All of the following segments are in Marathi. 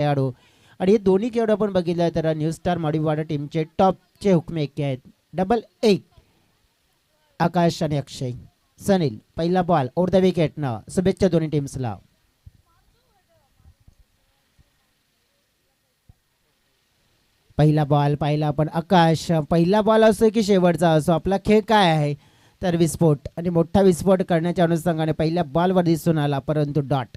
खेळाडू आणि हे दोन्ही खेळाडू आपण बघितलं तर न्यू स्टार मडीवाडा टीमचे टॉपचे हुकमेके आहेत. डबल एक आकाश आणि अक्षय. सनील पहिला बॉल ओव्हर द विकेट ना. शुभेच्छा दोन्ही टीम्सला. पहिला बॉल पाहिला आपण आकाश. पहिला बॉल असो की शेवटचा असो आपला खेळ काय आहे तर विस्फोट आणि मोठा विस्फोट करण्याच्या अनुषंगाने पहिल्या बॉलवर दिसून आला परंतु डॉट.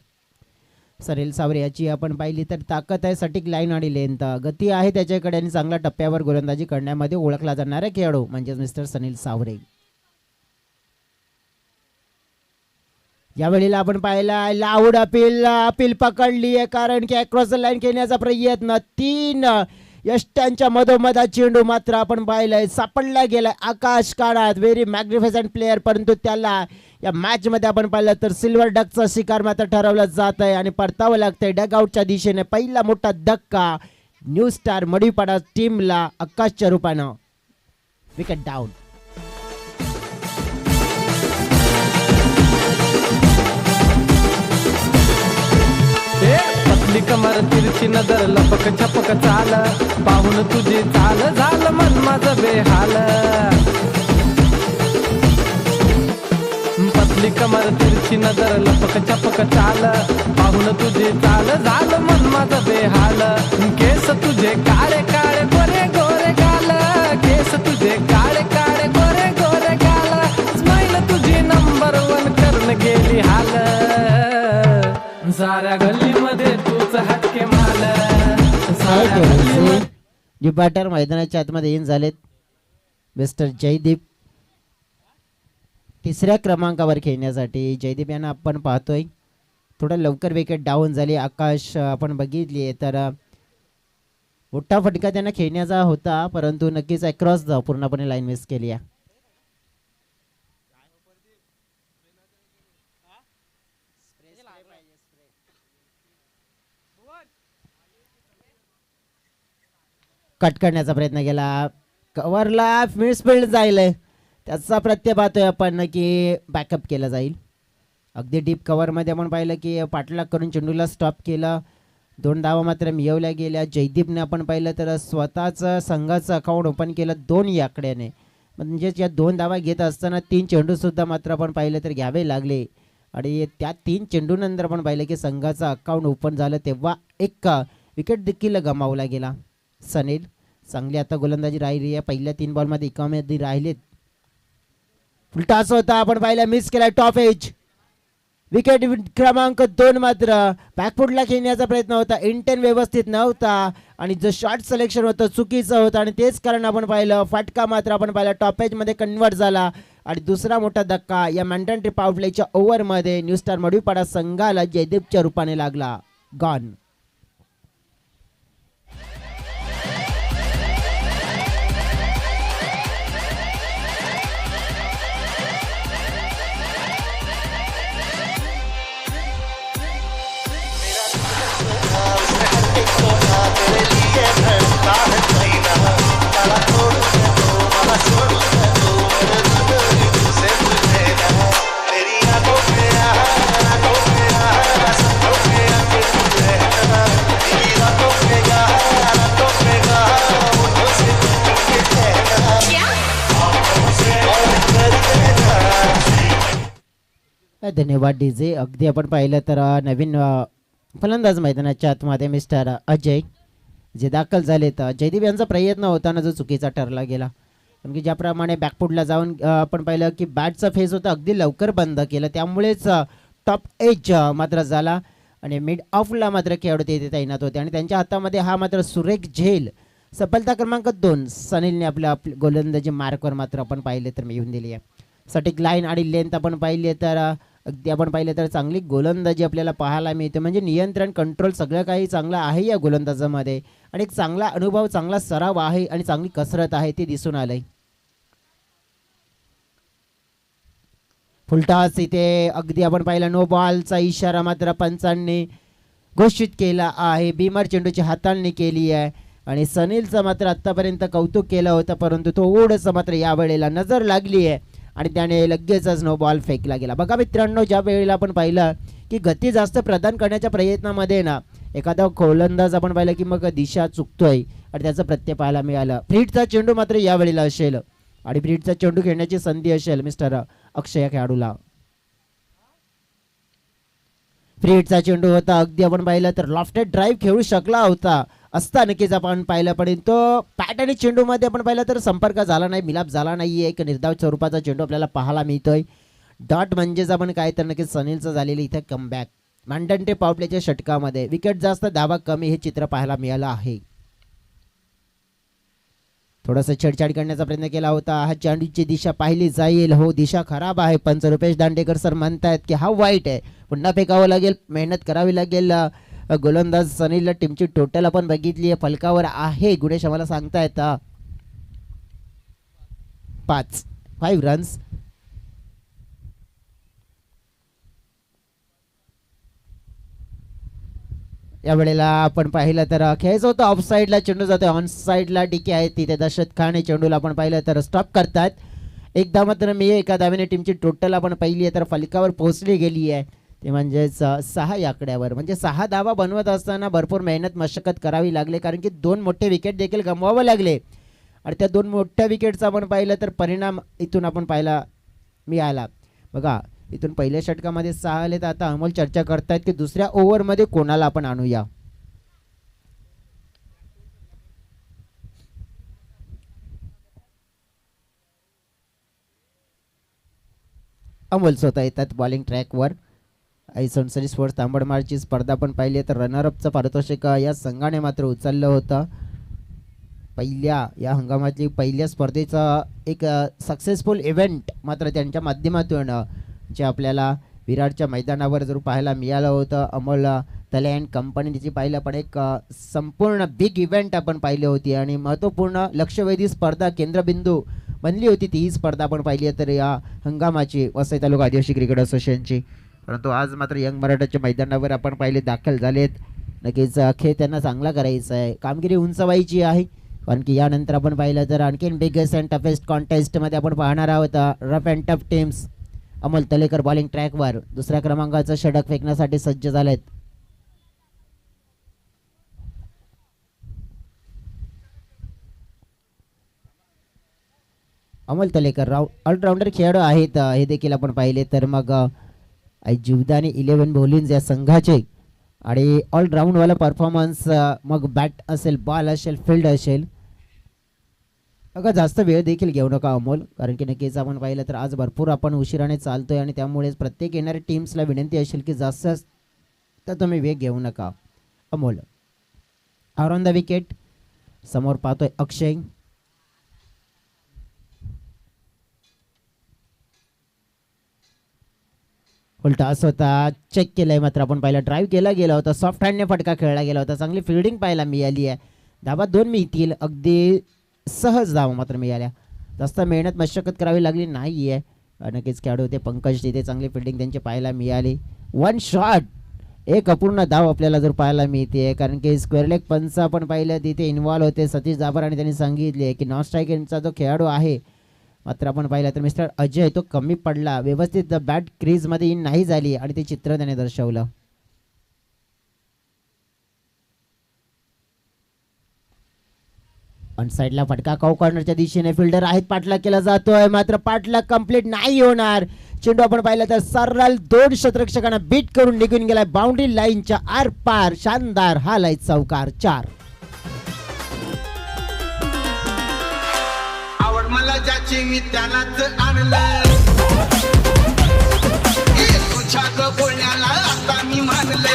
सनील सावरे याची आपण पाहिली तर ताकद आहे, सटीक लाईन आणि लेंथ गती आहे त्याच्याकडे आणि चांगल्या टप्प्यावर गोलंदाजी करण्यामध्ये ओळखला जाणारा खेळाडू म्हणजे मिस्टर सनील सावरे. यावेळेला आपण पाहिला लाऊड अपील पकडली आहे कारण की अक्रॉस द लाईन खेळण्याचा प्रयत्न 3 यष्ट्यांच्या मधोमध चेंडू मात्र आपण पाहिलंय सापडला गेलाय आकाश काळात. व्हेरी मॅग्निफिसंट प्लेअर परंतु त्याला या मॅच मध्ये आपण पाहिलं तर सिल्वर डकचा शिकार मात्र ठरवला जात आहे आणि परतावं लागतंय डगआउटच्या दिशेने. पहिला मोठा धक्का न्यू स्टार मडीपाडा टीमला आकाशच्या रूपानं. Wicket down. पतली कमर तिरची नजर लपक छपक चाल पाहून तुझी चाल झालं मन माझं बेहाल. पतली कमर तिरची नजर लपक छपक चाल पाहून तुझी चाल झालं मन माझं बेहाल. केस तुझे काळे काळे गोरे गोरे गाल केस तुझे काळे काळे गोरे गोरे गाल स्माईल तुझी नंबर 1 करून गेली हाल. साऱ्या गल्लीमध्ये तूच हटके माल. बॅटर मैदानाच्या आतमध्ये इन झालेत मिस्टर जयदीप तिसऱ्या क्रमांकावर खेळण्यासाठी. जयदीप यांना आपण पाहतोय थोडं लवकर विकेट डाऊन झाली. आकाश आपण बघितली तर मोठा फटका त्यांना खेळण्याचा होता परंतु नक्कीच अक्रॉस पूर्णपणे लाईन मिस केली आहे. कट करण्याचा प्रयत्न केला कव्हरला मिडफील्ड जाईल त्याचा प्रत्यय पाहतोय आपण की बॅकअप केला जाईल. अगदी डीप कव्हरमध्ये आपण पाहिलं की पाठलाग करून चेंडूला स्टॉप केलं. 2 धावा मात्र मिळवल्या गेल्या. जयदीपने आपण पाहिलं तर स्वतःच संघाचं अकाउंट ओपन केलं 2 आकड्याने. म्हणजेच या 2 धावा घेत असताना 3 चेंडू सुद्धा मात्र आपण पाहिलं तर घ्यावे लागले आणि त्या 3 चेंडूनंतर आपण पाहिलं की संघाचं अकाउंट ओपन झालं तेव्हा एक विकेट देखील गमावला गेला. सनील चांगली आता गोलंदाजी राहिली आहे. पहिल्या 3 बॉलमध्ये एकामध्ये राहिलेत. फुलटास होता आपण पाहिला मिस केला टॉप एज. विकेट क्रमांक 2 मात्र बॅकफुटला खेळण्याचा प्रयत्न होता. इंटेन व्यवस्थित नव्हता आणि जो शॉट सिलेक्शन होतं चुकीचं होतं आणि तेच कारण आपण पाहिलं फटका मात्र आपण पाहिला टॉप एज मध्ये कन्वर्ट झाला आणि दुसरा मोठा धक्का या मॅन्डॅटरी पॉवर प्लेच्या ओव्हरमध्ये न्यू स्टार मडीपाडा संघाला जयदीपच्या रूपाने लागला. गॉन. धन्यवाद डीजे. अगदी आपण पाहिलं तर नवीन फलंदाज मैदानाच्या आतमध्ये मिस्टर अजय जे दाखल झाले तर जयदीप यांचा प्रयत्न होताना जो चुकीचा ठरला गेला. कारण की ज्याप्रमाणे बॅकफुटला जाऊन आपण पाहिलं की बॅटचा फेस होता अगदी लवकर बंद केलं त्यामुळेच टॉप एज मात्र झाला आणि मिड ऑफला मात्र खेळाडू तिथे तैनात होते आणि त्यांच्या हातामध्ये हा मात्र सुरेख झेल. सफलता क्रमांक 2 सनीलने आपल्या गोलंदाजी मार्कवर मात्र आपण पाहिले तर मिळवून दिली आहे. सटीक लाईन आणि लेंथ आपण पाहिली तर अगदी आपण पाहिलं तर चांगली गोलंदाजी आपल्याला पाहायला मिळते. म्हणजे नियंत्रण कंट्रोल सगळं काही चांगलं आहे या गोलंदाजामध्ये आणि एक चांगला अनुभव चांगला सराव आहे आणि चांगली कसरत आहे ते दिसून आलंय. फुलटॉस इथे अगदी आपण पाहिलं नो बॉलचा इशारा मात्र पंचांनी घोषित केला आहे. बीमर चेंडूची हाताळणी केली आहे आणि सनीलचं मात्र आतापर्यंत कौतुक केलं होतं परंतु थोडंसं मात्र यावेळेला नजर लागली आहे आणि त्याने लगेचच नो बॉल फेकला गेला. बघा मित्रांनो ज्या वेळेला आपण पाहिलं की गती जास्त प्रदान करण्याच्या प्रयत्नामध्ये ना एखादा गोलंदाज आपण पाहिलं की मग दिशा चुकतोय आणि त्याचं प्रत्यय पाहायला मिळालं. फ्रीटचा चेंडू मात्र यावेळेला असेल आणि फ्रीटचा चेंडू खेळण्याची संधी असेल मिस्टर अक्षय या खेळाडूला. फ्रीटचा चेंडू होता, अगदी आपण पाहिलं तर लॉफ्टेड ड्राईव्ह खेळू शकला होता असता नक्कीच आपण पाहिलं, पण तो पॅट आणि चेंडू मध्ये आपण पाहिलं तर संपर्क झाला नाही, मिलाप झाला नाहीये. एक निर्धाव स्वरूपाचा चेंडू आपल्याला पाहायला मिळतोय. डॉट म्हणजेच आपण काय तर नक्कीच सनीलचं झालेलं इथे कमबॅक. मांडंटे पावलेच्या षटकामध्ये विकेट जास्त धावा कमी हे चित्र पाहायला मिळालं आहे. थोडंसं छेडछाड करण्याचा प्रयत्न केला होता. हा चेंडूची दिशा पाहिली जाईल. हो, दिशा खराब आहे. पंच रुपेश दांडेकर सर म्हणतायत की हा वाईट आहे, पुन्हा फेकावं लागेल, मेहनत करावी लागेल. गोलंदाज सनीलला टीमची टोटल आपण बघितली आहे, फलकावर आहे. गुणेश आम्हाला सांगतायत 5 रन्स. या वेळेला आपण पाहिलं तर खेळायचं होतं ऑफ साईडला, चेंडू जातोय ऑन साईडला. डीके आहे तिथे दशरथ खान चेंडूला आपण पाहिलं तर स्टॉप करतात. एकदा मात्र मी एका धावेने टीमची टोटल आपण पाहिली आहे तर फलकावर पोहोचली गेली आहे, ते म्हणजेच 6 या आकड्यावर. म्हणजे 6 धावा बनवत असताना भरपूर मेहनत मशक्कत करावी लागली, कारण की 2 मोठे विकेट देखील गमवावे लागले आणि त्या 2 मोठ्या विकेटचा आपण पाहिलं तर परिणाम इथून आपण पाहायला मिळाला. बघा, इथून पहिल्या षटकामध्ये 6 आले, तर आता अमोल चर्चा करतायत की दुसऱ्या ओव्हरमध्ये कोणाला आपण आणूया. अमोल स्वतः येतात बॉलिंग ट्रॅकवर. आई सनसरी स्पोर्ट्स तांबडमाळची स्पर्धा पण पाहिली तर रनरअपचं पारितोषिक या संघाने मात्र उचललं होतं. पहिल्या या हंगामातली पहिल्या स्पर्धेचा एक सक्सेसफुल इव्हेंट मात्र त्यांच्या माध्यमातून जे आपल्याला विराटच्या मैदानावर जर पाहायला मिळालं होतं. अमोल तले अँड कंपनीची पाहिलं पण एक संपूर्ण बिग इव्हेंट आपण पाहिली होती आणि महत्त्वपूर्ण लक्षवेधी स्पर्धा केंद्रबिंदू बनली होती ती ही स्पर्धा आपण पाहिली आहे तर या हंगामाची वसई तालुका आदिवासी क्रिकेट असोसिएशनची. परंतु आज मात्र यंग मराठाच्या मैदानावर आपण पाहिले दाखल झालेत. नक्कीच खेळ त्यांना चांगला करायचा आहे, कामगिरी उंचवायची आहे, कारण की यानंतर आपण पाहिलं तर आणखीन बिगेस्ट अँड टफेस्ट कॉन्टेस्टमध्ये आपण पाहणार आहोत rough and tough teams. Amol Talekar bowling ट्रॅकवर दुसऱ्या क्रमांकाचं षटक फेकण्यासाठी सज्ज झालेत. अमोल तलेकर ऑलराऊंडर खेळाडू आहेत हे देखील आपण पाहिले तर मग जीवदानी 11 बॉलिंग या संघाचे आणि ऑलराऊंडवाला परफॉर्मन्स मग बॅट असेल, बॉल असेल, फील्ड असेल. अगं जास्त वेळ देखील घेऊ नका अमोल, कारण की नक्कीच आपण पाहिलं तर आज भरपूर आपण उशिराने चालतोय आणि त्यामुळेच प्रत्येक येणाऱ्या टीम्सला विनंती असेल की जास्त तर तुम्ही वेग घेऊ नका. Amol on the wicket. समोर पाहतोय अक्षय. उलटा असं होता, चेक केलंय मात्र आपण पाहिलं ड्राईव्ह केला गेला होता, सॉफ्ट हँडने फटका खेळला गेला होता, चांगली फिल्डिंग पाहायला मिळाली आहे. धावा 2 मिळतील, अगदी सहज धावा मात्र मिळाल्या, जास्त मेहनत मशक्कत करावी लागली नाही आहे. नक्कीच खेळाडू होते पंकज, तिथे चांगली फिल्डिंग त्यांची पाहायला मिळाली. 1 शॉट, एक अपूर्ण धाव आपल्याला जर पाहायला मिळते, कारण की स्क्वेअर लेग पंच आपण पाहिलं तिथे इन्व्हॉल्व होते सतीश जाबर आणि त्यांनी सांगितले की नॉन स्ट्रायकरचा जो खेळाडू आहे मात्र आपण पाहिलं तर मिस्टर अजय तो कमी पडला, व्यवस्थित बॅट क्रीजमध्ये इन नाही झाली आणि ते चित्र त्याने दर्शवलं. ऑन साईडला फटका कॉ कॉर्नरच्या दिशेने फिल्डर आहेत, पाठलाग केला जातोय मात्र पाठलाग कंप्लीट नाही होणार. चेंडू आपण पाहिलं तर सरळ 2 क्षेत्ररक्षकांना बीट करून निघून गेलाय बाउंड्री लाईनच्या आर पार. शानदार हा लाईन चौकार. 4 आवड मला ज्याची मी त्यालाच आणलं, तुझ्या ग बोलण्याला आता मी मानलं.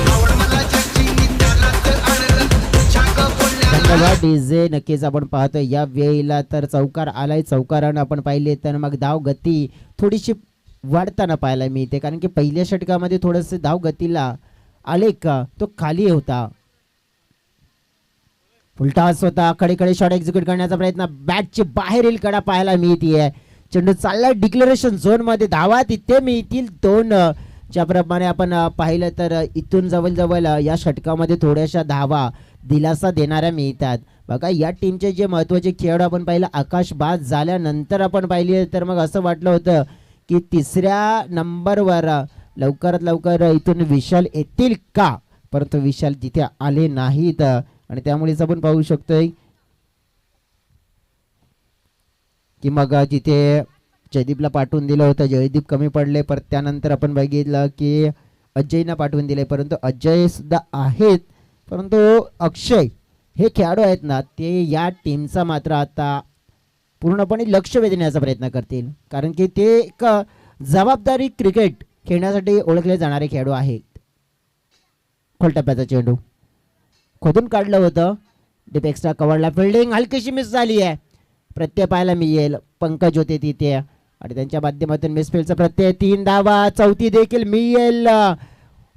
आवड मला ज्याची मी त्यालाच आणलं, तुझ्या ग बोलण्याला. डीजे नक्कीच आपण पाहतोय या वेळेला तर चौकार आलाय. चौकारानं आपण पाहिले तर मग धाव गती थोडीशी वाढताना पाहायला मिळते, कारण की पहिल्या षटकामध्ये थोडंसं धाव गतीला आले का तो खाली होता. फुलटॉस होता, कडे शॉट एक्झिक्यूट करण्याचा प्रयत्न, बॅटची बाहेरील कडा पाहायला मिळतीये. चेंडू चालला डिक्लेरेशन झोन मध्ये, धावा तिथे मिळतील 2. ज्याप्रमाणे आपण पाहिलं तर इथून जवळजवळ या षटकामध्ये थोड्याशा धावा दिलासा देणाऱ्या मिळतात. बघा या टीमचे जे महत्त्वाचे खेळाडू आपण पाहिलं आकाश बाद झाल्यानंतर आपण पाहिले तर मग असं वाटलं होतं की 3ऱ्या नंबरवर लवकरात लवकर इथून विशाल येतील का, परंतु विशाल तिथे आले नाहीत आणि त्यामुळेच आपण पाहू शकतोय की मग तिथे जयदीपला पाठवून दिलं होतं, जयदीप कमी पडले. पर त्यानंतर आपण बघितलं की अजयना पाठवून दिले, परंतु अजय सुद्धा आहेत, परंतु अक्षय हे खेळाडू आहेत ना ते या टीमचा मात्र आता पूर्णपणे लक्ष वेधण्याचा प्रयत्न करतील, कारण की ते एक जबाबदारी क्रिकेट खेळण्यासाठी ओळखले जाणारे खेळाडू आहेत. खोलटप्प्याचा चेंडू खोदून काढलं होतं, डीप एक्स्ट्रा कव्हरला फिल्डिंग हलकीशी मिस झाली आहे. प्रत्यय पाहायला मिळेल, पंकज होते तिथे आणि त्यांच्या माध्यमातून मिसफिल्डचा प्रत्यय. 3 धावा, चौथी देखील मिळेल.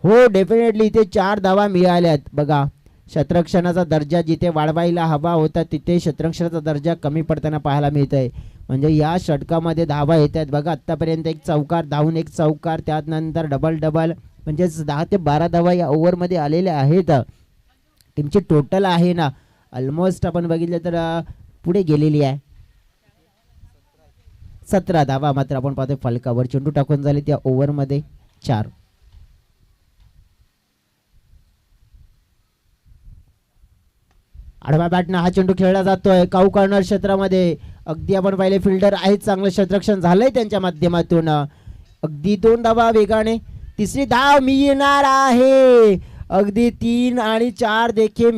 हो डेफिनेटली इथे 4 धावा मिळाल्यात. बघा क्षेत्ररक्षणाचा दर्जा जिथे वाढवायला हवा होता तिथे क्षेत्ररक्षणाचा दर्जा कमी पडताना पाहायला मिळत आहे. म्हणजे या षटकामध्ये धावा येत आहेत. बघा आत्तापर्यंत एक चौकार, धावून एक चौकार, त्यानंतर डबल डबल, म्हणजेच 10 ते 12 धावा या ओव्हरमध्ये आलेल्या आहेत. टीमची टोटल आहे ना ऑलमोस्ट आपण बघितलं तर पुढे गेलेली आहे. 17 धावा मात्र आपण पाहतोय फलकावर. चेंडू टाकून झाले त्या ओव्हरमध्ये 4. आडव्या बॅटनं हा चेंडू खेळला जातोय काऊ कॉर्नर क्षेत्रामध्ये. अगदी आपण पाहिले फिल्डर आहेत, चांगलं क्षेत्ररक्षण झालंय त्यांच्या माध्यमातून. अगदी 2 धावा वेगाने, तिसरी धाव मिळणार आहे. अगदी 3 आणि 4 देखील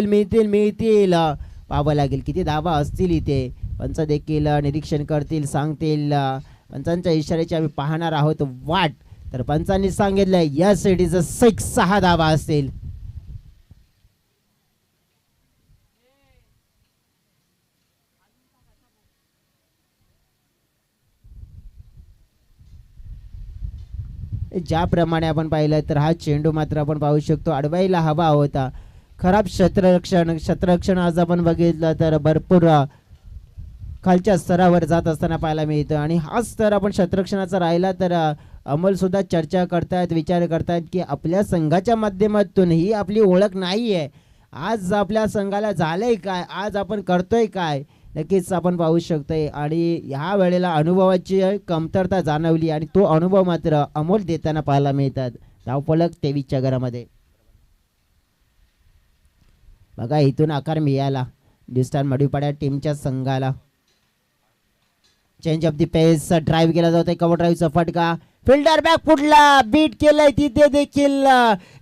मिळतील. पाहावं लागेल किती धावा असतील इथे. पंच देखील निरीक्षण करतील, सांगतील. पंचांच्या इशाऱ्याची आम्ही पाहणार आहोत वाट. तर पंचांनी सांगितलंय यस इट इज अ 6 धावा असतील. ज्याप्रमाणे आपण पाहिलं तर हा चेंडू मात्र आपण पाहू शकतो अडवायला हवा होता. खराब क्षेत्ररक्षण आज आपण बघितलं तर भरपूर खालच्या स्तरावर जात असताना पाहायला मिळतं. आणि हा स्तर आपण क्षेत्ररक्षणाचा राहिला तर अमोल सुद्धा चर्चा करतायत, विचार करतायत की आपल्या संघाच्या माध्यमातून ही आपली ओळख नाही आहे. आज आपल्या संघाला झालंय काय, आज आपण करतोय काय, नक्कीच आपण पाहू शकतोय. आणि ह्या वेळेला अनुभवाची कमतरता जाणवली आणि तो अनुभव मात्र अमोल देताना पाहायला मिळतात. धावफलक 23च्या घरामध्ये. बघा इथून आकार मिळाला डिस्टार मडीपाड्या टीमच्या संघाला. Change of the pace, drive केला जातोय, कव्हर ड्राईव्हचा फटका, फिल्डर बॅक फुटला, बीट केलंय तिथे देखील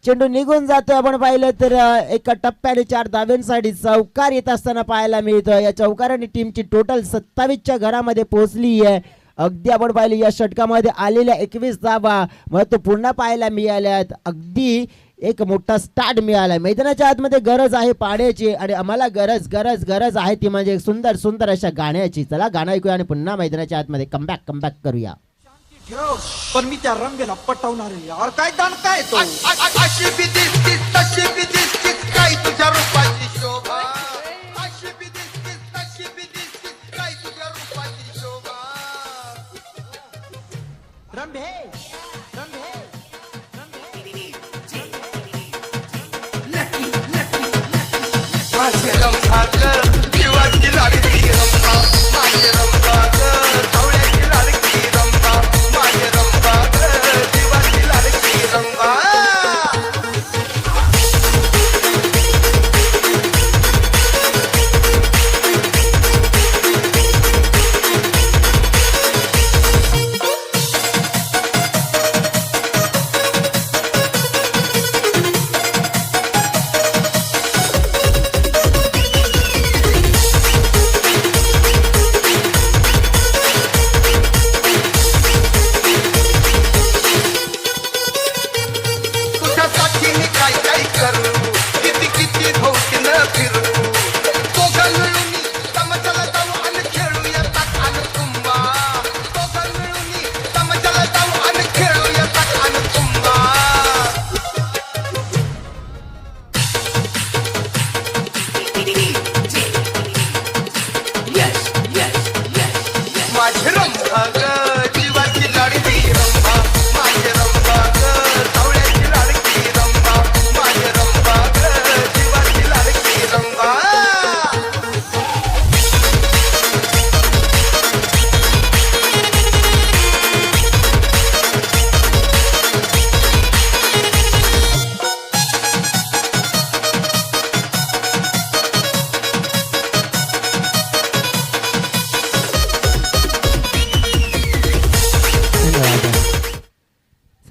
चेंडू निघून जातोय. आपण पाहिलं तर एका टप्प्याने 4 धाव्यांसाठी चौकार येत असताना पाहायला मिळतं. या चौकाराने टीमची टोटल 27च्या घरामध्ये पोहोचली आहे. अगदी आपण पाहिलं या षटकामध्ये आलेल्या 21 धावा मग तो पुन्हा पाहायला मिळाल्यात. अगदी एक मोठा स्टार्ट मिळाला. मैदानाच्या आतमध्ये गरज आहे पाण्याची आणि आम्हाला गरज आहे ती म्हणजे सुंदर सुंदर अशा गाण्याची. चला गाणं ऐकूया आणि पुन्हा मैदानाच्या आतमध्ये कमबॅक करूया. पण मी त्या रंगेला पटवणार आहे यार. काय दान काय तो अशी बी दिसतीस तशी बी दिसतीस काय तुझ्या रूपाची शोभा. अशी बी दिसतीस तशी बी दिसतीस काय तुझ्या रूपाची शोभा. रंभे माझे रंभागर जीवाची लाडकी रंभा. माझे रंभागर सावळ्याची लाडकी रंभा. माझे रंभागर जीवाची लाडकी रंभा.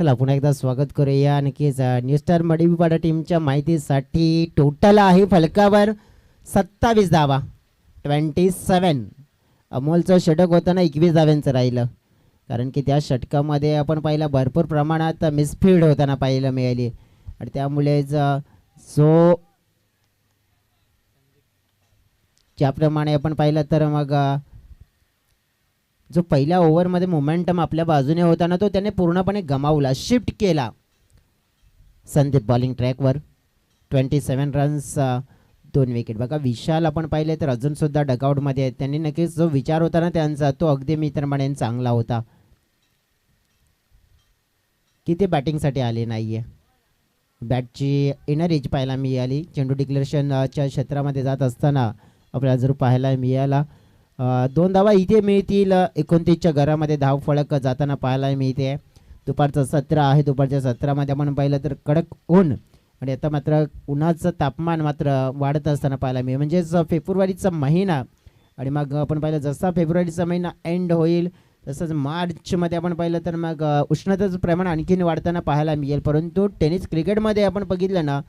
चला पुन्हा एकदा स्वागत करूया. नक्कीच न्यू स्टार मडीपाडा टीमच्या माहितीसाठी टोटल आहे फलकावर 27 धावा, 27. अमोलचं षटक होताना 21 धाव्यांचं राहिलं, कारण की त्या षटकामध्ये आपण पाहिलं भरपूर प्रमाणात मिसफील्ड होताना पाहायला मिळाली आणि त्यामुळेच जो ज्याप्रमाणे आपण पाहिलं तर मग जो पहिल्या ओव्हरमध्ये मोमेंटम आपल्या बाजूने होता ना तो त्याने पूर्णपणे गमावला, शिफ्ट केला. संदीप बॉलिंग ट्रॅकवर 27 रन्स, 2 विकेट. बघा विशाल आपण पाहिले तर अजूनसुद्धा डगआउटमध्ये आहेत. त्यांनी नक्कीच जो विचार होता ना त्यांचा तो अगदी मी तर म्हणेन चांगला होता की ते बॅटिंगसाठी आले नाही आहे. बॅटची इनर एज पाहायला मिळाली. चेंडू डिक्लेरेशनच्या क्षेत्रामध्ये जात असताना आपल्याला जर पाहायला मिळाला 2 धावा इथे मिळतील. 29च्या घरामध्ये धाव फळक जाताना पाहायला मिळते. दुपारचं सत्र आहे, दुपारच्या सत्रामध्ये आपण पाहिलं तर कडक ऊन आणि आता मात्र उन्हाचं तापमान मात्र वाढत असताना पाहायला मिळेल. म्हणजेच फेब्रुवारीचा महिना आणि मग आपण पाहिलं जसा फेब्रुवारीचा महिना एंड होईल तसंच मार्चमध्ये आपण पाहिलं तर मग उष्णतेचं प्रमाण आणखीन वाढताना पाहायला मिळेल. परंतु टेनिस क्रिकेटमध्ये आपण बघितलं ना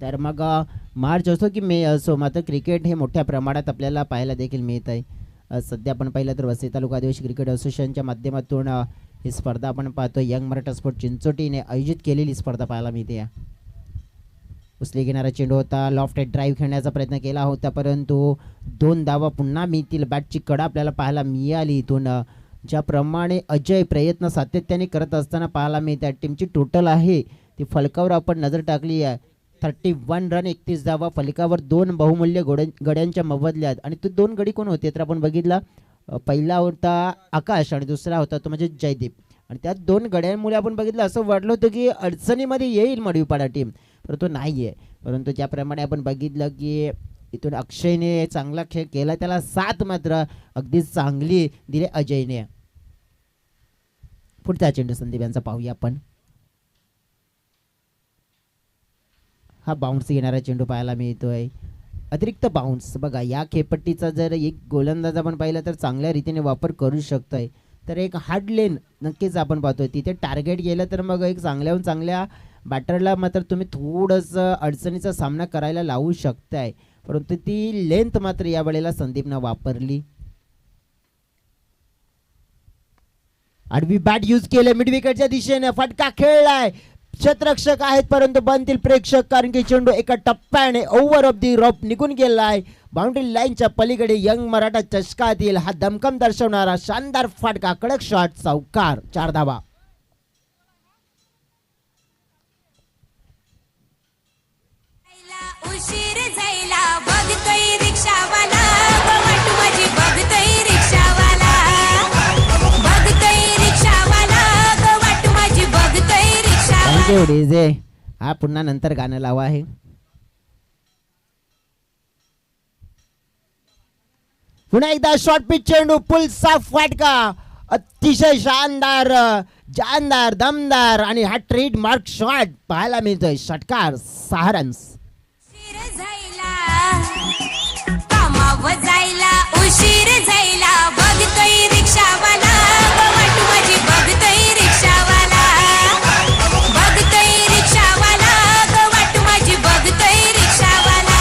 तर मग मार्च असो की मे असो मात्र क्रिकेट हे मोठ्या प्रमाणात आपल्याला पाहायला देखील मिळत आहे. सध्या आपण पाहिलं तर वसई तालुका आदिवासी क्रिकेट असोसिएशनच्या माध्यमातून ही स्पर्धा आपण पाहतो. यंग मराठा स्पोर्ट चिंचोटीने आयोजित केलेली स्पर्धा पाहायला मिळते. उचली घेणारा चेंडू होता, लॉफ्टेड ड्राईव्ह खेळण्याचा प्रयत्न केला होता परंतु 2 धावा पुन्हा मिळतील. बॅटची कडा आपल्याला पाहायला मिळाली इथून. ज्याप्रमाणे अजय प्रयत्न सातत्याने करत असताना पाहायला मिळतात. टीमची टोटल आहे ती फलकावर आपण नजर टाकली आहे 31 रन 31 धावा. फलकावर 2 बहुमूल्य गड्यांच्या मोबदल्यात आणि तो 2 गडी कोण होते तर आपण बघितला. पहिला होता आकाश आणि दुसरा होता तो म्हणजे जयदीप. आणि त्या 2 गड्यांमुळे आपण बघितलं असं वाटलं होतं की अडचणीमध्ये येईल मडीपाडा टीम, परंतु नाही आहे. परंतु ज्याप्रमाणे आपण बघितलं की इथून अक्षयने चांगला खेळ केला, त्याला साथ मात्र अगदी चांगली दिली अजयने. पुढचा चेंडू संदीप यांचा पाहूया आपण. हा बाउन्स घेणारा चेंडू पाहायला मिळतोय, अतिरिक्त बाउन्स. बघा या खेळपट्टीचा जर एक गोलंदाज आपण पाहिला तर चांगल्या रीतीने वापर करू शकतोय. तर एक हार्ड लेन नक्कीच आपण पाहतोय तिथे टार्गेट गेलं तर मग एक चांगल्याहून चांगल्या बॅटरला मात्र तुम्ही थोडंसं अडचणीचा सामना करायला लावू शकताय. परंतु ती लेंथ मात्र या वेळेला संदीपनं वापरली. आडवी बॅट यूज केले, मिड विकेटच्या दिशेने फटका खेळलाय. क्षेत्ररक्षक आहेत परंतु बनतील प्रेक्षक, कारण की चेंडू एका टप्प्याने ओव्हर ऑफ दी रॉप निघून गेलाय. बाउंड्री लाईनच्या पलीकडे यंग मराठा चषकातील हा दमकम दर्शवणारा शानदार फटका, कडक शॉट, चौकार, 4 धावा. उशीर जायला बघतोय रिक्षावाला, वाट माझी बघतोय रिक्षावाला, बघतोय रिक्षावाला, वाट माझी बघतोय रिक्षावाला. Thank you DJ. हा पुन्हा नंतर गाणं लावा आहे. पुन्हा एकदा शॉर्ट पिच चेंडू, पुल साफ फटका, अतिशय शानदार, जानदार, दमदार आणि हा ट्रेड मार्क शॉट पाहायला मिळतोय. षटकार, 6 रन्स. उशीर जायला कामावर जायला, उशीर जायला बघतोय रिक्षावाला, वाट माझी बघतोय रिक्षावाला, बघतोय रिक्षावाला, वाट माझी बघतोय रिक्षावाला.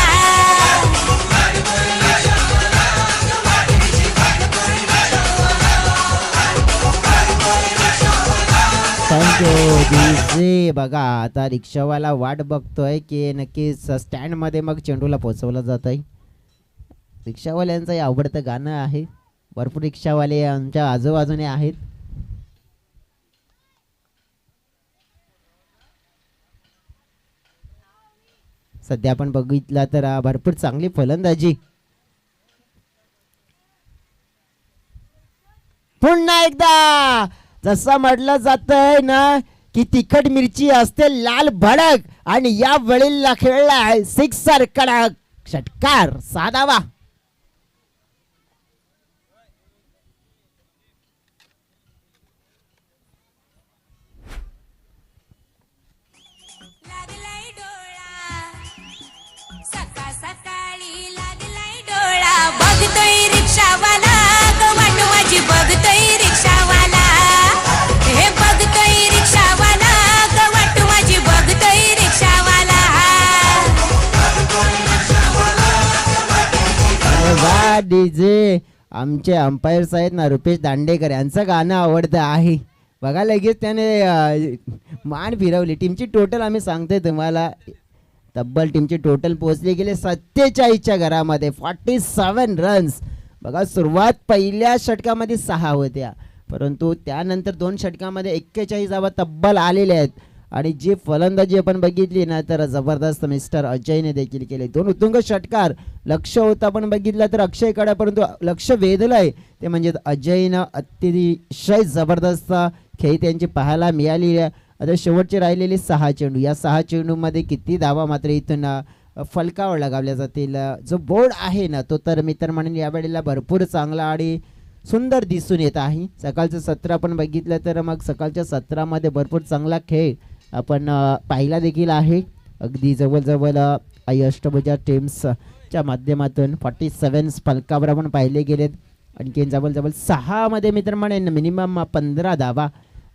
Thank you DJ. बघा आता रिक्षावाला वाट बघतोय की नक्कीच स्टँडमध्ये मग चेंडूला पोहोचवलं जात आहे. रिक्षावाल्यांचं हे आवडतं गाणं आहे. भरपूर रिक्षावाले आमच्या आजूबाजूने आहेत. सध्या आपण बघितलं तर भरपूर चांगली फलंदाजी. पुन्हा एकदा जसं म्हटलं जातंय ना की तिखट मिरची असते लाल भडक, आणि या वेळेला खेळलाय सिक्सर, कडक, षटकार, 6 धावा. लागलाय डोळा सकाळ सकाळी, लागलाय डोळा बघतोय रिक्षावाला, वाट माझी बघतोय रिक्षावाला, हे बघतोय रिक्षावाला. डीजे आमचे अंपायर्स आहेत ना रुपेश दांडेकर यांचं गाणं आवडतं आहे. बघा लगेच त्याने मान फिरवली. टीमची टोटल आम्ही सांगतोय तुम्हाला, तब्बल टीमची टोटल पोहोचली गेले 47च्या घरामध्ये 47 रन्स. बघा सुरुवात पहिल्या षटकामध्ये 6 होत्या, परंतु त्यानंतर 2 षटकामध्ये 41 धावा तब्बल आलेल्या आहेत. आणि जी फलंदाजी आपण बघितली ना तर जबरदस्त मिस्टर अजयने देखील केले. 2 उत्तुंग षटकार. लक्ष होतं आपण बघितलं तर अक्षयकडे, परंतु लक्ष वेधलंय ते म्हणजे अजयनं अतिशय जबरदस्त खेळी त्यांची पाहायला मिळाली आहे. आता शेवटचे राहिलेले 6 चेंडू, या 6 चेंडूमध्ये किती धावा मात्र इथून फलकावर लगावल्या जातील. जो बोर्ड आहे ना तो तर मित्र म्हणून यावेळेला भरपूर चांगला आणि सुंदर दिसून येत आहे. सकाळचं सत्र आपण बघितलं तर मग सकाळच्या सत्रामध्ये भरपूर चांगला खेळ आपण पाहिला देखील आहे. अगदी जवळजवळ अष्टभुजा टीम्सच्या माध्यमातून 47 फलकावर आपण पाहिले गेलेत. आणखी जवळजवळ 6 मध्ये मित्र म्हणेन मिनिमम 15 धावा,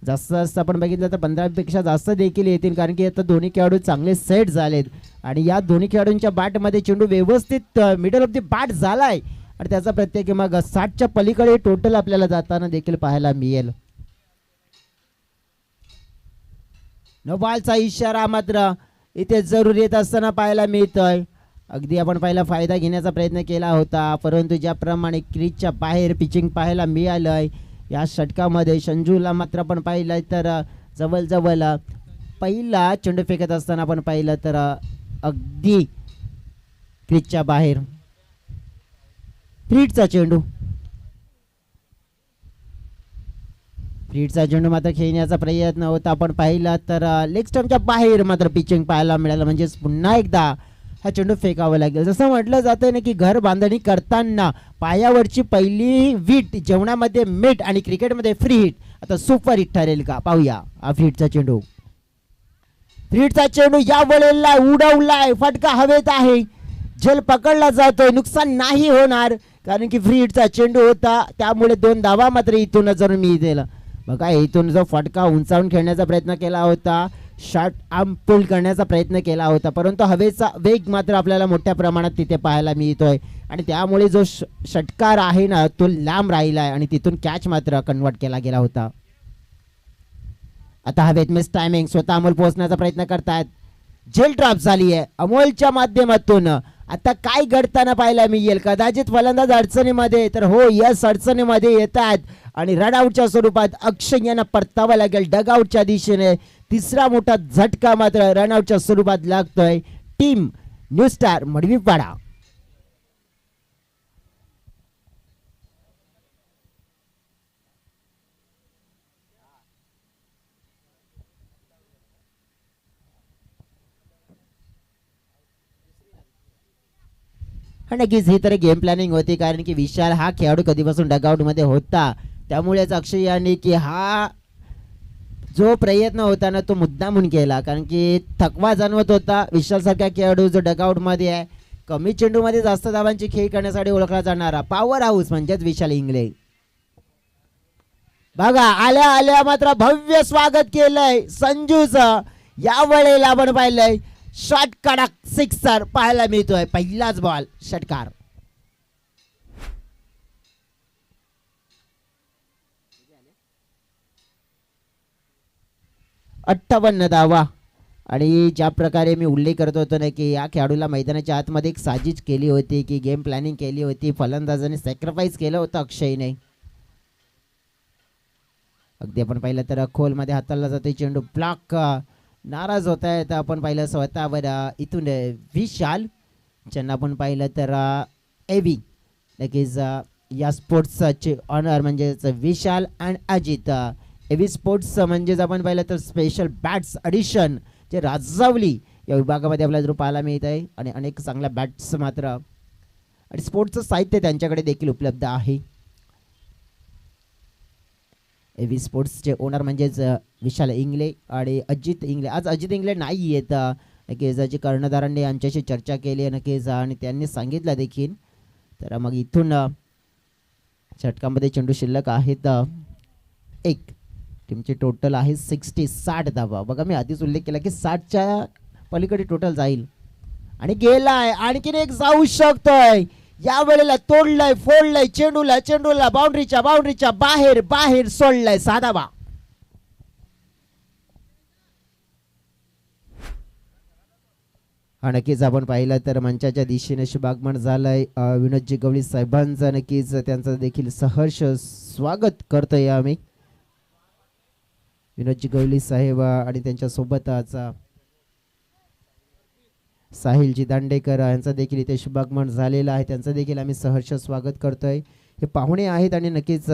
जास्त आपण बघितलं तर 15पेक्षा जास्त देखील येतील, कारण की आता दोन्ही खेळाडू चांगले सेट झालेत. आणि या दोन्ही खेळाडूंच्या बॅटमध्ये चेंडू व्यवस्थित मिडल ऑफ द बॅट झालाय आणि त्याचा प्रत्येक मग 60च्या पलीकडे टोटल आपल्याला जाताना देखील पाहायला मिळेल. नो बॉलचा इशारा मात्र इथे जरूर येत असताना पाहायला मिळतोय. अगदी आपण पहिला फायदा घेण्याचा प्रयत्न केला होता, परंतु ज्याप्रमाणे क्रीजच्या बाहेर पिचिंग पाहायला मिळालंय या षटकामध्ये संजूला मात्र आपण पाहिलं तर जवळजवळ पहिला चेंडू फेकत असताना आपण पाहिलं तर अगदी क्रीजच्या बाहेर फ्रीटचा चेंडू मात्र खेळण्याचा प्रयत्न होता. आपण पाहिला तर लेग स्टंपच्या बाहेर मात्र पिचिंग पाहायला मिळालं, म्हणजे पुन्हा एकदा हा चेंडू फेकावा लागेल. जसं म्हटलं जातं ना की घर बांधणी करताना पायावरची पहिली वीट, जेवणामध्ये मीठ आणि क्रिकेटमध्ये फ्री हिट. आता सुपर हिट ठरेल का पाहूया. हा फ्रीटचा चेंडू या वेळेला उडवलाय, फटका हवेत आहे, झेल पकडला जातोय, नुकसान नाही होणार कारण की फ्री हिटचा चेंडू होता, त्यामुळे 2 धावा मात्र इथून जर मिळतील. बघा इथून जो फटका उंचावून खेळण्याचा प्रयत्न केला होता, शॉट आर्म पुल करण्याचा प्रयत्न केला होता, परंतु हवेचा वेग मात्र आपल्याला मोठ्या प्रमाणात तिथे पाहायला मिळतोय आणि त्यामुळे जो षटकार आहे ना तो लांब राहिला आहे आणि तिथून कॅच मात्र कन्वर्ट केला गेला होता. आता हवेत मिस टायमिंग, स्वतः अमोल पोहोचण्याचा प्रयत्न करतायत, झेल ड्रॉप झाली आहे अमोलच्या माध्यमातून. आता काय घडताना पाहायला मिळेल, कदाचित फलंदाज अडचणीमध्ये, तर हो यस अडचणीमध्ये येतात आणि रनआउटच्या स्वरूपात अक्षय यांना परतावा लागेल डगआउटच्या दिशेने. तिसरा मोठा झटका मात्र रनआउटच्या स्वरूपात लागतोय टीम न्यू स्टार मडवीपाडा. नक्कीच ही तर गेम प्लॅनिंग होती, कारण की विशाल हा खेळाडू कधीपासून डगआउट मध्ये होता, त्यामुळेच अक्षय यांनी की हा जो प्रयत्न होता ना तो मुद्दामून केला, कारण की थकवा जाणवत होता. विशाल सारखा खेळाडू जो डगआउट मध्ये आहे, कमी चेंडू मध्ये जास्त धावांची खेळ करण्यासाठी ओळखला जाणारा पॉवर हाऊस म्हणजेच विशाल इंगळे. बघा आल्या आल्या मात्र भव्य स्वागत केलंय संजूचं. या वेळेला आपण पाहिलंय शॉट कडक सिक्सर पाहायला मिळतोय, पहिलाच बॉल षटकार. अठ्ठावन्न धावा. आणि ज्या प्रकारे मी उल्लेख करत होतो ना की या खेळाडूला मैदानाच्या आतमध्ये एक साजिश केली होती, की गेम प्लॅनिंग केली होती, फलंदाजाने सॅक्रिफाईस केलं होतं अक्षयने. अगदी आपण पाहिलं तर खोलमध्ये हाताळला जातोय चेंडू, ब्लॉक, नाराज होत आहे. तर आपण पाहिलं स्वतःवर इथून विशाल ज्यांना आपण पाहिलं तर एव्ही नक्कीच या स्पोर्ट्सचे ऑनर म्हणजेच विशाल अँड अजित. एव्ही स्पोर्ट्स म्हणजेच आपण पाहिलं तर स्पेशल बॅट्स एडिशन जे राजावली या विभागामध्ये आपल्याला जरूर पाहायला मिळत आहे आणि अनेक चांगल्या बॅट्स मात्र आणि स्पोर्ट्सचं साहित्य त्यांच्याकडे देखील उपलब्ध आहे. एव्ही स्पोर्ट्सचे ओनर म्हणजेच विशाल इंगळे आणि अजित इंगळे. आज अजित इंगळे नाही येत, नक्कीच जे कर्णधारांनी आमच्याशी चर्चा केली नक्कीच आणि त्यांनी सांगितलं देखील. तर मग इथून षटकामध्ये चेंडू शिल्लक आहेत 1. टीमची टोटल आहे 60 धावा. बघा मी आधीच उल्लेख केला की 60च्या पलीकडे टोटल जाईल आणि गेलाय, आणखीन एक जाऊ शकतोय. या वेळेला तोडलंय फोडलंय चेंडूला बाउंड्रीच्या बाहेर बाहेर सोडलंय साधावा. नक्कीच आपण पाहिलं तर मंचाच्या दिशेने शुभागमन झालंय. विनोदजी गवळी साहेबांचं नक्कीच त्यांचं देखील सहर्ष स्वागत करतोय आम्ही. विनोदजी गवळी साहेब आणि त्यांच्या सोबतच साहिलजी दांडेकर यांचा देखील इथे शुभागमन झालेलं आहे. त्यांचं देखील आम्ही सहर्ष स्वागत करतोय. हे पाहुणे आहेत आणि नक्कीच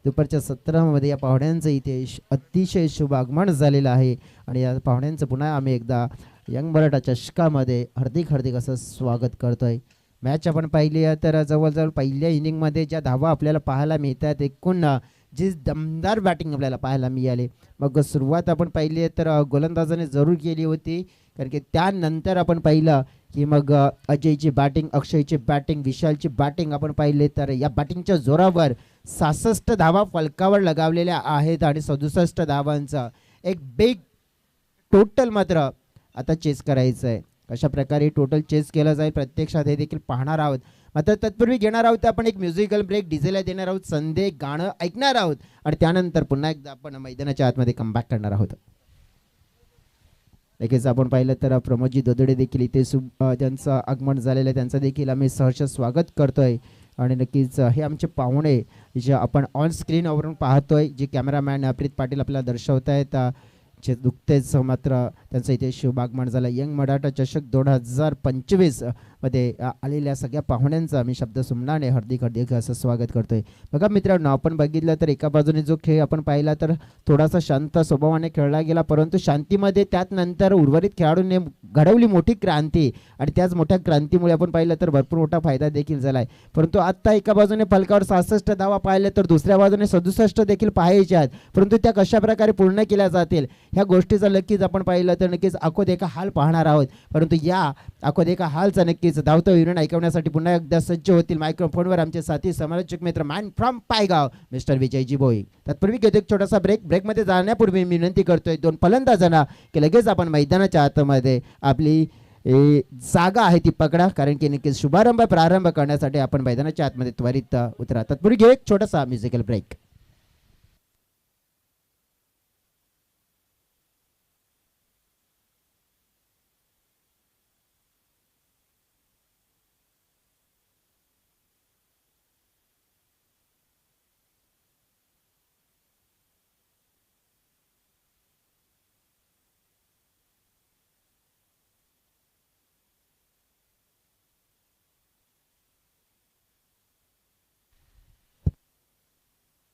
दुपारच्या सत्रामध्ये या पाहुण्यांचं इथे अतिशय शुभागमन झालेलं आहे आणि या पाहुण्यांचं पुन्हा आम्ही एकदा यंग मराठा चषकामध्ये हार्दिक असं स्वागत करतोय. मॅच आपण पाहिली आहे तर जवळजवळ पहिल्या इनिंगमध्ये ज्या धावा आपल्याला पाहायला मिळतात एकूण जी दमदार बॅटिंग आपल्याला पाहायला मिळाली. मग सुरुवात आपण पाहिली आहे तर गोलंदाजाने जरूर केली होती कारण की त्यानंतर आपण पाहिलं की मग अजयची बॅटिंग अक्षयची बॅटिंग विशालची बॅटिंग आपण पाहिले तर या बॅटिंगच्या जोरावर 66 धावा फलकावर लगावलेल्या आहेत आणि 67 धावांचा एक बिग टोटल मात्र आता चेस करायचं आहे. कशा प्रकारे टोटल चेस केलं जाईल प्रत्यक्षात हे देखील पाहणार आहोत. मात्र तत्पूर्वी घेणार आहोत आपण एक म्युझिकल ब्रेक. डीजेला देणार आहोत संदे गाणं ऐकणार आहोत आणि त्यानंतर पुन्हा एकदा आपण मैदानाच्या आतमध्ये कमबॅक करणार आहोत. लगेच आपण पाहिलं तर प्रमोदजी दोदडे देखील इथे त्यांचं आगमन झालेलं आहे. त्यांचं देखील आम्ही सहर्ष स्वागत करतोय आणि नक्कीच हे आमचे पाहुणे जे आपण ऑन स्क्रीनवरून पाहतोय जे कॅमेरामॅन प्रीत पाटील आपल्याला दर्शवत आहेत जे नुकतेच मात्र त्यांचं इथे शुभागमन झालं. यंग मराठा चषक 2025 मध्ये आलेल्या सगळ्या पाहुण्यांचं आम्ही शब्दसुमनाने हार्दिक असं स्वागत करतोय. बघा मित्रांनो आपण बघितलं तर एका बाजूने जो खेळ आपण पाहिला तर थोडासा शांत स्वभावाने खेळला गेला परंतु शांतीमध्ये त्यात नंतर उर्वरित खेळाडूंनी घडवली मोठी क्रांती आणि त्याच मोठ्या क्रांतीमुळे आपण पाहिलं तर भरपूर मोठा फायदा देखील झाला आहे. परंतु आत्ता एका बाजूने फलकावर 66 धावा पाहिल्या तर दुसऱ्या बाजूने 67 देखील पाहायच्या आहेत परंतु त्या कशा प्रकारे पूर्ण केल्या जातील ह्या गोष्टीचा नक्कीच आपण पाहिलं तर नक्कीच आखो देखा हाल पाहणार आहोत. परंतु या आखो देखा हालचा नक्कीच धावतं विवरण ऐकवण्यासाठी पुन्हा एकदा सज्ज होतील मायक्रोफोनवर आमचे साथी समालोचक मित्र मॅन फ्रॉम पायगाव मिस्टर विजयजी भोई. तत्पूर्वी घेतो एक छोटासा ब्रेकमध्ये जाण्यापूर्वी मी विनंती करतोय 2 फलंदाजांना की लगेच आपण मैदानाच्या आतमध्ये आपली जागा आहे ती पकडा कारण की नक्कीच प्रारंभ करण्यासाठी आपण मैदानाच्या आतमध्ये त्वरित उतरा. तत्पूर्वी घेऊ एक छोटासा musical break.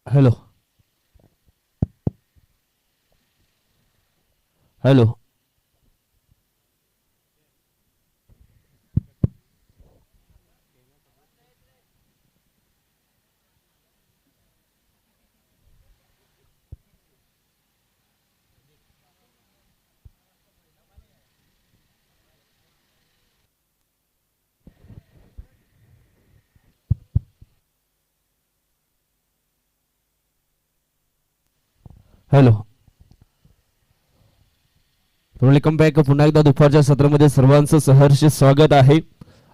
Hello hello hello welcome back. पुन्हा एकदा दुपारच्या सत्रामध्ये सर्वांचं सहर्ष स्वागत आहे.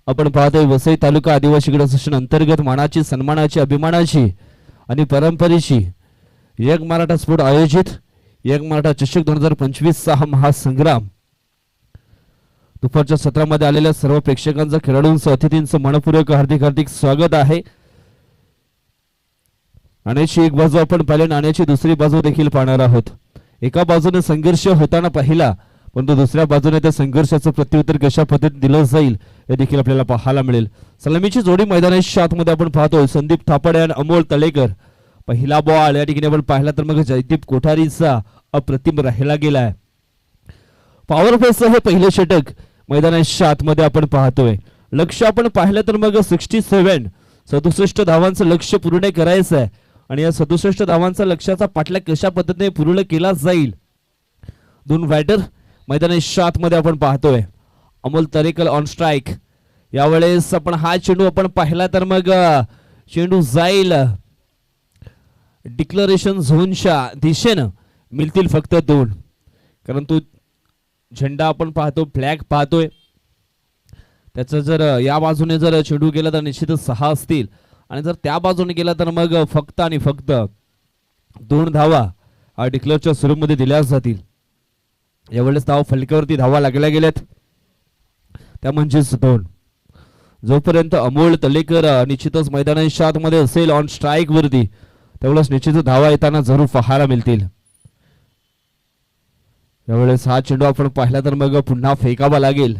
आपण पाहतोय वसई तालुका आदिवासी क्रीडा असोसिएशन अंतर्गत मानाची सन्मानाची अभिमानाची आणि परंपरेची यंग मराठा स्पोर्ट आयोजित यंग मराठा चषक 2025 हा महासंग्राम दुपारच्या सत्रामध्ये आलेल्या सर्व प्रेक्षकांचं खेळाडूंचं अतिथींचं मनपूर्वक हार्दिक स्वागत आहे. नाण्याची एक बाजू आपण पाहिली नाण्याची दुसरी बाजू देखील पाहणार आहोत. एका बाजूने संघर्ष होताना पाहिला परंतु दुसऱ्या बाजूने त्या संघर्षाचं प्रत्युत्तर कशा पद्धतीने दिलं जाईल हे देखील आपल्याला पाहायला मिळेल. सलामीची जोडी मैदानाच्या आतमध्ये आपण पाहतोय संदीप थापडे आणि अमोल तळेकर. पहिला बॉल या ठिकाणी आपण पाहिला तर मग जयदीप कोठारीचा अप्रतिम राहिला गेलाय. पॉवर प्लेचं हे पहिले षटक मैदानाच्या आतमध्ये आपण पाहतोय. लक्ष्य आपण पाहिलं तर मग 67 धावांचं लक्ष्य पूर्ण करायचं आहे आणि या 67 धावांचा लक्ष्याचा पाठलाग कशा पद्धतीने पूर्ण केला जाईल. 2 बॅटर मैदानाच्या आतमध्ये आपण पाहतोय. Amol Talekar on strike. यावेळेस आपण हा चेंडू आपण पाहिला तर मग चेंडू जाईल डिक्लरेशन झोनच्या दिशेनं. मिळतील फक्त 2 कारण तो झेंडा आपण पाहतो फ्लॅग पाहतोय त्याचं जर या बाजूने जर चेंडू गेला तर निश्चितच 6 असतील आणि जर त्या बाजूने गेला तर मग फक्त आणि फक्त 2 धावा डिक्लेअरच्या स्वरूपामध्ये दिल्या जातील. यावेळेस धाव फलकावरती धावा लागल्या गेल्यात त्या म्हणजेच 2. जोपर्यंत अमोल तलेकर निश्चितच मैदानाच्या आतमध्ये असेल ऑन स्ट्राईक वरती त्यावेळेस निश्चितच धावा येताना जरूर पाहायला मिळतील. यावेळेस हा चेंडू आपण पाहिला तर मग पुन्हा फेकावा लागेल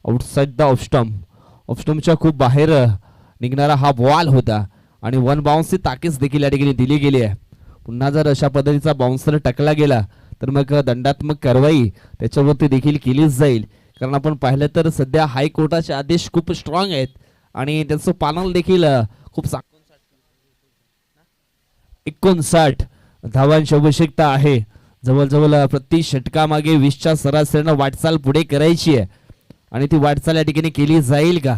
आउटसाइड द ऑफस्टम्पच्या खूप बाहेर निघणारा हा बॉल होता आणि 1 बाउन्सची ताकीद देखील या ठिकाणी दिली गेली आहे. पुन्हा जर अशा पद्धतीचा बाउन्सर टकला गेला तर मग दंडात्मक कारवाई त्याच्यावरती देखील केलीच जाईल. कारण आपण पाहिलं तर सध्या हायकोर्टाचे आदेश खूप स्ट्रॉंग आहेत आणि त्याचं पालन देखील खूप 59 धावांची आवश्यकता आहे. जवळजवळ प्रति षटकामागे 20च्या सरासरीनं वाटचाल पुढे करायची आहे आणि ती वाटचाल या ठिकाणी केली जाईल का?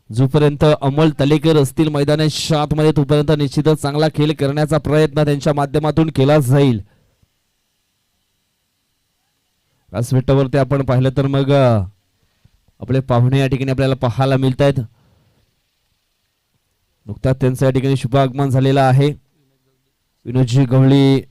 जोपर्यंत अमोल तलेकर असतील मैदानाच्या आतमध्ये तोपर्यंत निश्चितच चांगला खेळ करण्याचा प्रयत्न त्यांच्या माध्यमातून केला जाईल. व्यासपीठावरती आपण पाहिलं तर मग आपले पाहुणे या ठिकाणी आपल्याला पाहायला मिळत आहेत. नुकताच त्यांचं या ठिकाणी शुभागमन झालेलं आहे. विनोदजी गवळी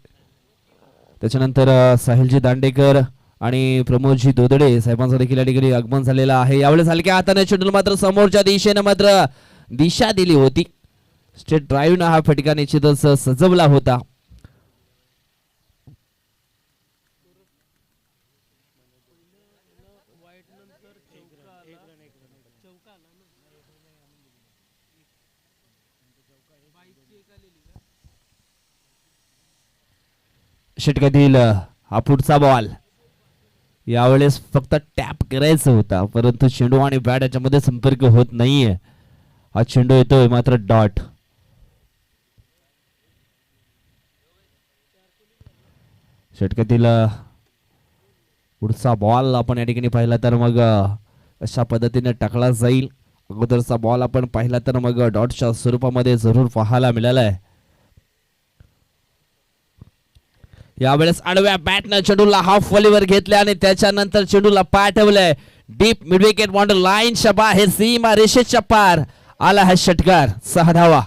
त्याच्यानंतर साहिलजी दांडेकर आणि प्रमोदजी दोदडे साहेबांचं देखील या ठिकाणी आगमन झालेलं आहे. यावेळेस हलक्या हाताने चेंडू मात्र समोरच्या दिशेने मात्र दिशा दिली होती. स्टेट ड्राईव्हनं हा फटका निश्चितच सजवला होता. षटकातील हा पुढचा बॉल यावेळेस फक्त टॅप करायचं होता परंतु चेंडू आणि बॅट याच्यामध्ये संपर्क होत नाहीये. हा चेंडू येतोय मात्र डॉट. षटकातील पुढचा बॉल आपण या ठिकाणी पाहिला तर मग अशा पद्धतीने टाकला जाईल. अगोदरचा बॉल आपण पाहिला तर मग डॉटच्या स्वरूपामध्ये जरूर पाहायला मिळाला आहे. यावेळेस आडव्या बॅटनं चेंडूला हाफ व्हॉलीवर घेतले आणि त्याच्यानंतर चेंडूला पाठवलंय डीप मिड विकेट बॉर्डर लाईनच्या बाहेर सीमा रेषेच्या पार आला हा षटकार. 6 धावा.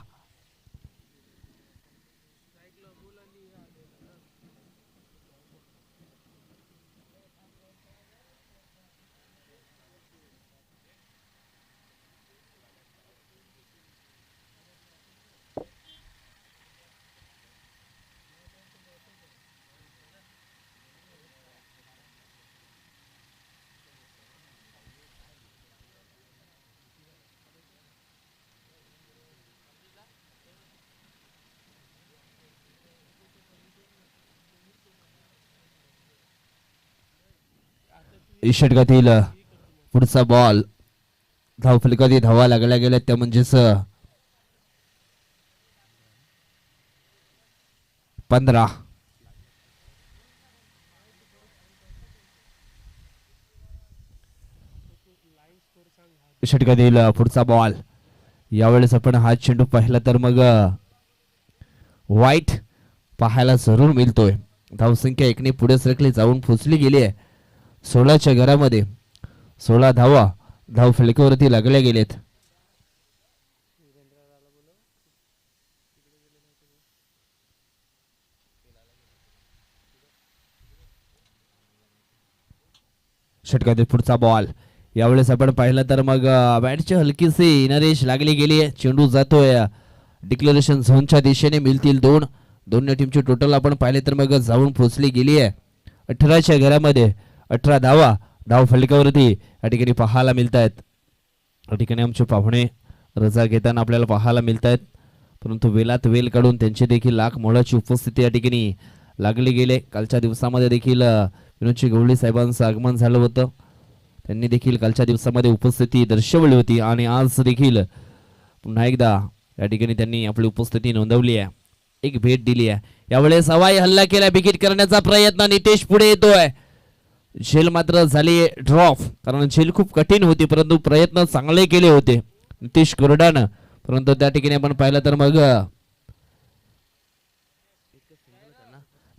षटकातील पुढचा बॉल धावफलकातील धावा लागल्या गेल्या त्या म्हणजेच 15. षटकातील पुढचा बॉल यावेळेस आपण हा चेंडू पाहिला तर मग वाईट पाहायला जरूर मिळतोय. धावसंख्या 1ने पुढे सरकली जाऊन पोचली गेली आहे 16च्या घरामध्ये. 16 धावा धाव फलकावरती लागल्या गेलेत. षटकातील पुढचा बॉल यावेळेस आपण पाहिलं तर मग बॅटची हलकीशी नरेश लागली गेली आहे. चेंडू जातोय डिक्लेरेशन झोनच्या दिशेने. मिळतील 2. दोन्ही टीमची टोटल आपण पाहिले तर मग जाऊन पोचली गेली आहे 18च्या घरामध्ये. 18 धावा धाव फलकावरती या ठिकाणी पाहायला मिळत आहेत. या ठिकाणी आमचे पाहुणे रजा घेताना आपल्याला पाहायला मिळत आहेत परंतु वेलात वेल काढून त्यांची देखील लाख मोलाची उपस्थिती या ठिकाणी लागली गेले. कालच्या दिवसामध्ये देखील विनोदजी गवळी साहेबांचं आगमन झालं होतं. त्यांनी देखील कालच्या दिवसामध्ये उपस्थिती दर्शवली होती आणि आज देखील पुन्हा एकदा या ठिकाणी त्यांनी आपली उपस्थिती नोंदवली आहे. एक भेट दिली आहे. यावेळेस हवाई हल्ला केला बिकीट करण्याचा प्रयत्न. नितेश पुढे येतोय. झेल मात्र झाली ड्रॉप कारण झेल खूप कठीण होती परंतु प्रयत्न चांगले केले होते नितेश कोरडानं. परंतु त्या ठिकाणी आपण पाहिलं तर मग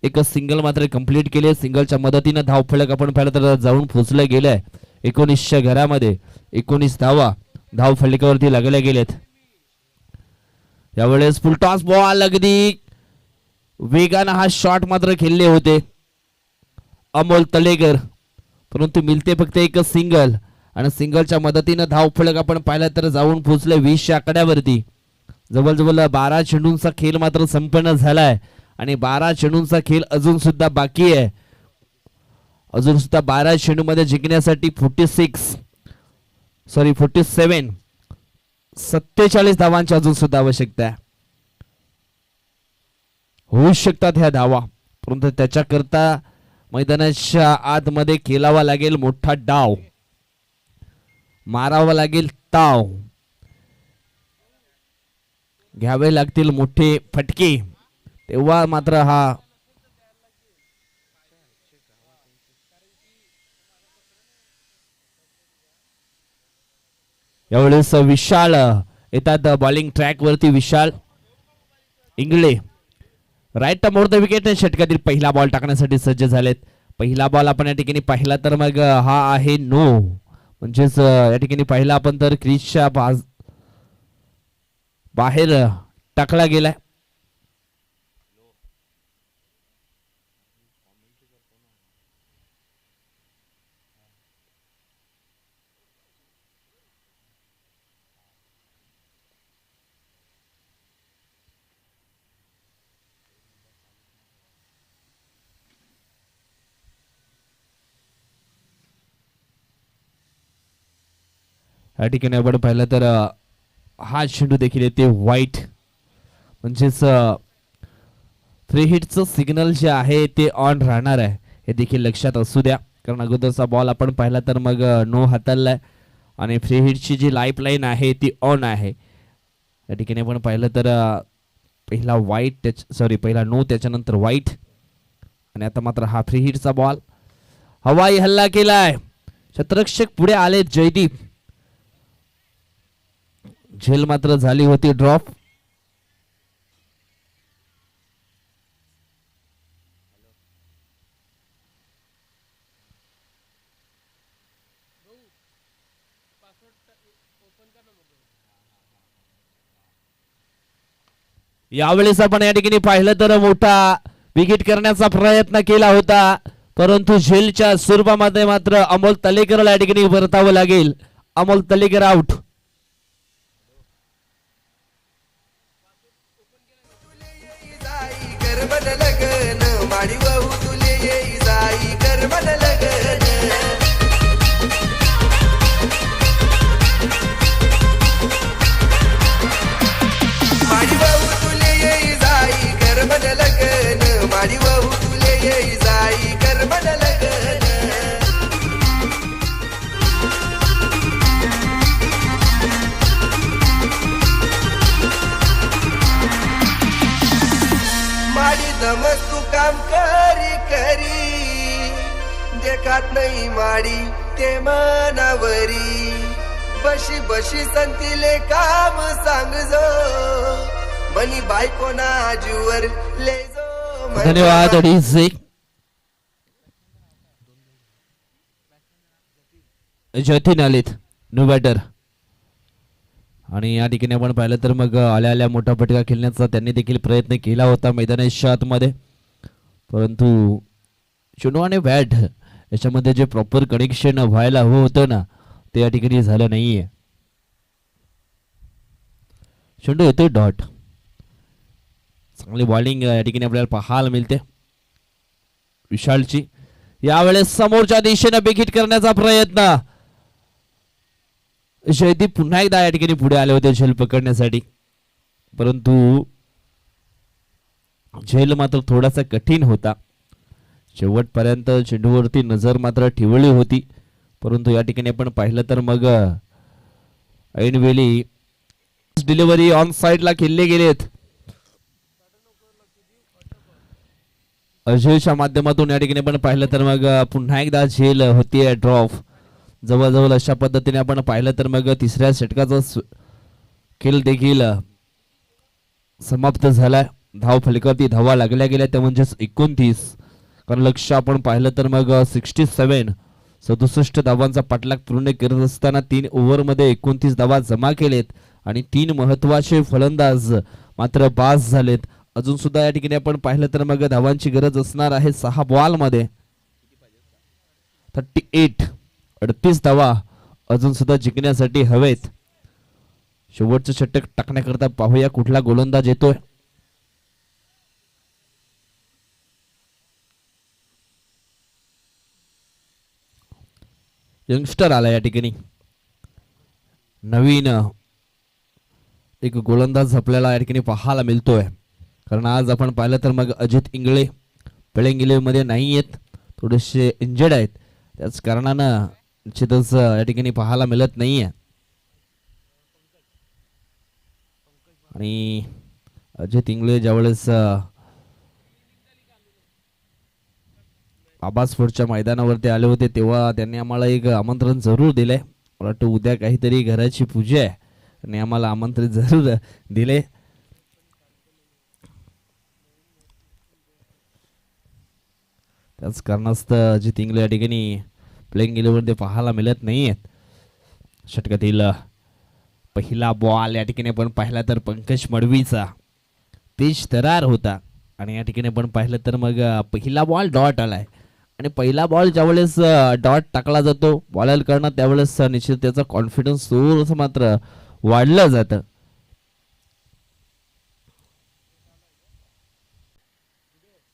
एक सिंगल मात्र कंप्लीट केले. सिंगलच्या मदतीने धाव फलक आपण पाहिलं तर जाऊन पोहोचलं गेलंय 19च्या घरामध्ये 19 धावा धाव फलकावरती लागल्या गेलेत. यावेळेस फुलटॉस बॉल अगदी वेगानं हा शॉट मात्र खेळले होते अमोल तलेकर, परंतु मिळते फक्त एक सिंगल आणि सिंगलच्या मदतीनं धाव फलक आपण पाहिला तर जाऊन पोहोचले 20च्या आकड्यावरती. जवळजवळ 12 चेंडूंचा खेळ मात्र संपन्न झालाय आणि 12 चेंडूंचा खेळ अजून सुद्धा बाकी आहे. अजून सुद्धा 12 चेंडूमध्ये जिंकण्यासाठी 47 धावांची अजून सुद्धा आवश्यकता आहे. होऊ शकतात ह्या धावा, परंतु त्याच्याकरता मैदानाच्या आतमध्ये खेळावा लागेल मोठा डाव, मारावा लागेल ताव, घ्यावे लागतील मोठे फटके, तेव्हा मात्र हा यावेळेस विशाल येतात बॉलिंग ट्रॅक वरती. Vishal Ingle right more the wicket षटकातील पहिला बॉल टाकण्यासाठी सज्ज झालेत. पहिला बॉल आपण या ठिकाणी पाहिला तर मग हा आहे नो, म्हणजेच या ठिकाणी पाहिला आपण तर क्रीजच्या बाहेर टाकला गेलाय. या ठिकाणी आपण पाहिलं तर हा चेंडू देखील येते वाईट, म्हणजेच फ्री हिटचं सिग्नल जे आहे ते ऑन राहणार आहे हे देखील लक्षात असू द्या. कारण अगोदरचा बॉल आपण पाहिला तर मग नो हाताळलाय आणि फ्री हिटची जी लाईफ लाईन आहे ती ऑन आहे. या ठिकाणी आपण पाहिलं तर पहिला नो त्याच्यानंतर वाईट आणि आता मात्र हा फ्री हिटचा बॉल. हवाई हल्ला केलाय, शतरक्षक पुढे आले जयदीप, झेल मात्र झाली होती ड्रॉप. यावेळेस आपण या ठिकाणी पाहिलं तर मोठा विकेट करण्याचा प्रयत्न केला होता, परंतु झेलच्या स्वरूपामध्ये मात्र अमोल तलेकरला या ठिकाणी परतावं लागेल. अमोल तलेकर आउट. माडी वाहू तुले येई जाई कर मन लगन, माडी वाहू तुले येई जाई कर मन लगन, माडी वाहू तुले येई जाई कर मन लगन. माडी दमस तू काम करी करी, देखात नाही माडी ते मनावरी, बशी बशी संतीले काम सांग जो, मनी बायको ना आजूवर ले जो. धन्यवाद अडीचे. जतीन आलेत न्यू बॅटर आणि या ठिकाणी आपण पाहिलं तर मग आल्या मोठा फटका खेळण्याचा त्यांनी देखील प्रयत्न केला होता मैदानाच्या आतमध्ये, परंतु चेंडू आणि बॅट याच्यामध्ये जे प्रॉपर कनेक्शन व्हायला हवं होतं ना ते या ठिकाणी झालं नाहीये. चेंडू येतोय डॉट. चांगली बॉलिंग या ठिकाणी आपल्याला पाहायला मिळते विशालची. यावेळेस समोरच्या दिशेने विकेट करण्याचा प्रयत्न. जयदीप पुन्हा एकदा या ठिकाणी पुढे आले होते झेल पकडण्यासाठी, परंतु झेल मात्र थोडासा कठीण होता. शेवटपर्यंत चेंडूवरती नजर मात्र ठेवली होती, परंतु या ठिकाणी आपण पाहिलं तर मग ऐनवेळी डिलिव्हरी ऑन साइडला खेळले गेलेत. अजयच्या माध्यमातून या ठिकाणी आपण पाहिलं तर मग पुन्हा एकदा झेल होती ड्रॉप. जवळजवळ अशा पद्धतीने आपण पाहिलं तर मग तिसऱ्या षटकाचा खेळ देखील समाप्त झालाय. धाव फलकावरती धावा लागल्या गेल्या त्या म्हणजेच 29. कारण लक्ष आपण पाहिलं तर मग 67 67 धावांचा पाठलाग पूर्ण करत असताना 3 ओव्हरमध्ये 29 धावा जमा केलेत आणि 3 महत्वाचे फलंदाज मात्र पास झालेत. अजून सुद्धा या ठिकाणी आपण पाहिलं तर मग धावांची गरज असणार आहे 6 बॉलमध्ये. 38 धावा अजून सुद्धा जिंकण्यासाठी हवेत. शेवटचं षटक टाकण्याकरता पाहूया कुठला गोलंदाज येतोय. यंगस्टर आला या ठिकाणी. नवीन एक गोलंदाज आपल्याला या ठिकाणी पाहायला मिळतोय. कारण आज आपण पाहिलं तर मग अजित इंगळे प्लेइंग 11 मध्ये नाही आहेत, थोडेसे इंजर्ड आहेत. त्याच कारणानं निश्चितच या ठिकाणी पाहायला मिळत नाहीये. आणि अजित इंगळे ज्यावेळेस आबासपूरच्या मैदानावरती आले होते तेव्हा त्यांनी आम्हाला एक आमंत्रण जरूर दिलंय. मला वाटतं उद्या काहीतरी घराची पूजा आहे आणि आम्हाला आमंत्रित जरूर दिले. त्याच कारणास्तव अजित इंगळे या ठिकाणी प्लेइंग 11 मध्ये पाहायला मिळत नाहीयेत. षटकातील पहिला बॉल या ठिकाणी आपण पाहिला तर पंकज मडवीचा तेज तरार होता आणि या ठिकाणी आपण पाहिलं तर मग पहिला बॉल डॉट आलाय आणि पहिला बॉल ज्यावेळेस डॉट टाकला जातो बॉलर करणं त्यावेळेस निश्चित त्याचा कॉन्फिडन्स थोडंसं मात्र वाढलं जातं.